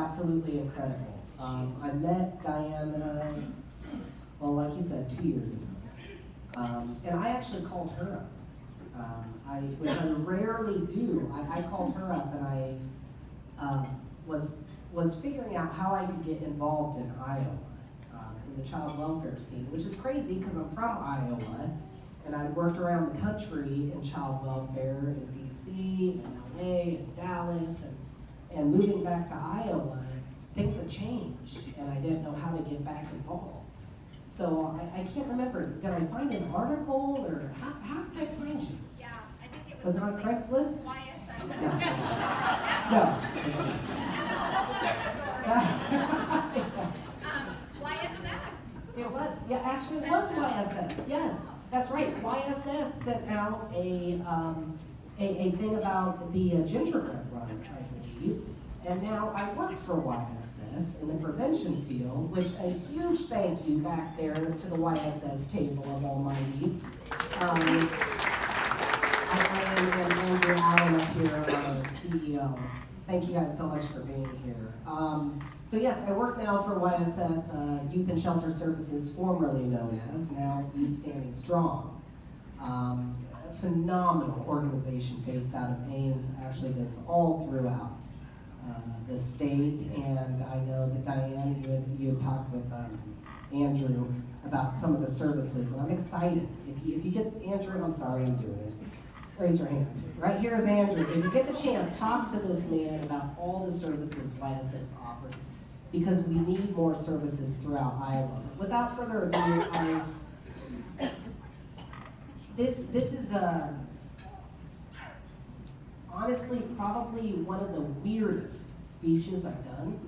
absolutely incredible. I met Diane, well, like you said, 2 years ago. And I actually called her up. Which I rarely do. I called her up and I was figuring out how I could get involved in Iowa, in the child welfare scene, which is crazy because I'm from Iowa, and I worked around the country in child welfare in DC, and LA, and Dallas, and moving back to Iowa, things had changed, and I didn't know how to get back involved. So I can't remember, did I find an article, or how did I find you? Yeah, I think it was it on Craigslist? YSL. No. No. That's a whole other story. YSS. It was, yeah, actually it was YSS, yes, that's right. YSS sent out a thing about the gingerbread run, I believe. And now I work for YSS in the prevention field, which a huge thank you back there to the YSS table of almighties. I am Andrew Allen up here, our CEO. Thank you guys so much for being here. So yes, I work now for YSS, Youth and Shelter Services, formerly known as, now Youth Standing Strong. A phenomenal organization based out of Ames, actually goes all throughout the state, and I know that Diane, you had talked with Andrew about some of the services, and I'm excited. If you get, Andrew, I'm sorry I'm doing it. Raise your hand. Right here's Andrew. If you get the chance, talk to this man about all the services YSS offers, because we need more services throughout Iowa. Without further ado, this is honestly probably one of the weirdest speeches I've done.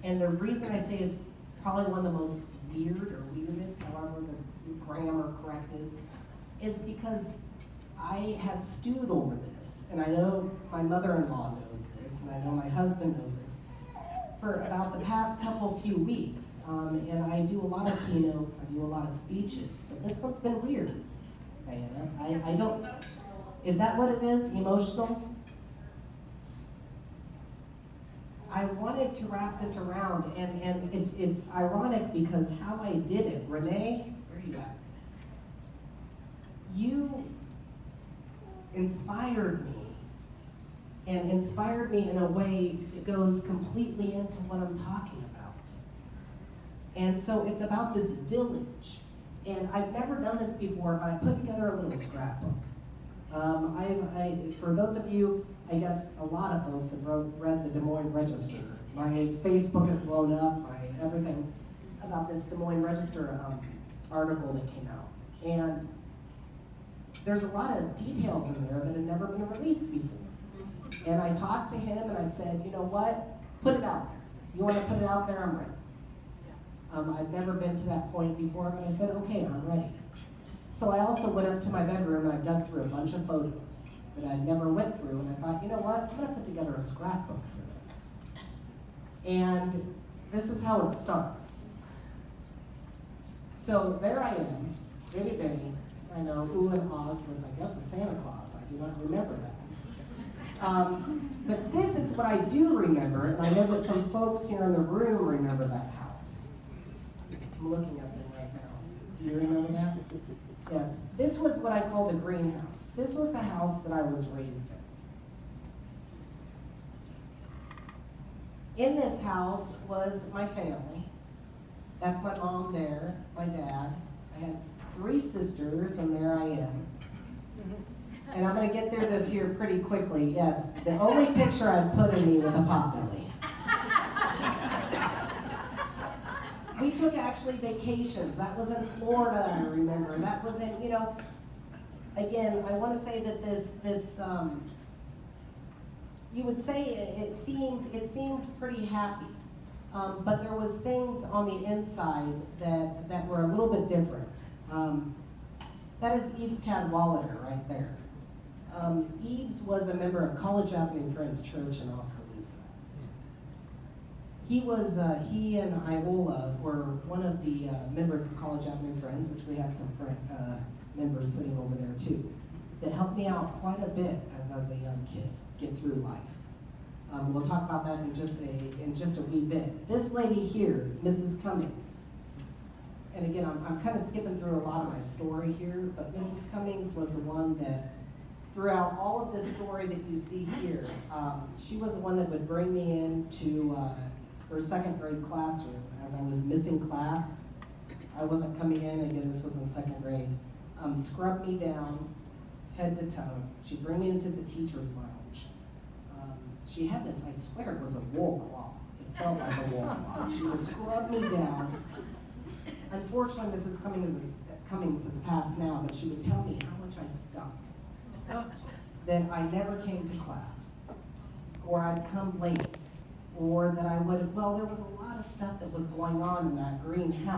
And the reason I say it's probably one of the most weird or weirdest, however the grammar correct is because I have stewed over this, and I know my mother-in-law knows this, and I know my husband knows this, for about the past few weeks. And I do a lot of keynotes, I do a lot of speeches, but this one's been weird, Diana. I don't, is that what it is, emotional? I wanted to wrap this around, and it's ironic because how I did it. Renee, where you at? You inspired me, and inspired me in a way that goes completely into what I'm talking about. And so it's about this village, and I've never done this before, but I put together a little scrapbook. For those of you, I guess a lot of folks have read the Des Moines Register. My Facebook has blown up, my everything's about this Des Moines Register article that came out. And there's a lot of details in there that had never been released before. And I talked to him and I said, you know what, put it out there. You want to put it out there, I'm ready. I've never been to that point before, but I said, okay, I'm ready. So I also went up to my bedroom and I dug through a bunch of photos that I never went through, and I thought, you know what, I'm gonna put together a scrapbook for this. And this is how it starts. So there I am, Bitty Benny, I know, ooh and ahs with, I guess, a Santa Claus. I do not remember that. But this is what I do remember, and I know that some folks here in the room remember that house. I'm looking at them right now. Do you remember that? Yes. This was what I call the greenhouse. This was the house that I was raised in. In this house was my family. That's my mom there, my dad. I had 3 sisters, and there I am. And I'm gonna get through this here pretty quickly. Yes, the only picture I've put of me with a potbelly. We took actually vacations. That was in Florida, I remember. That was in, you know, again, I want to say that this you would say it seemed pretty happy. But there was things on the inside that were a little bit different. That is Eves Cadwallader right there. Eves was a member of College Avenue Friends Church in Oskaloosa. He and Iola were one of the members of College Avenue Friends, which we have some members sitting over there too, that helped me out quite a bit as a young kid get through life. We'll talk about that in just a wee bit. This lady here, Mrs. Cummings, and again, I'm kind of skipping through a lot of my story here, but Mrs. Cummings was the one that, throughout all of this story that you see here, she was the one that would bring me into her second grade classroom as I was missing class. I wasn't coming in, again, this was in second grade. Scrub me down, head to toe. She'd bring me into the teacher's lounge. She had this, I swear it was a wool cloth. It felt like a wool cloth. She would scrub me down. Unfortunately, Mrs. Cummings has passed now, but she would tell me how much I stunk. That I never came to class, or I'd come late, or that I would have, well, there was a lot of stuff that was going on in that greenhouse.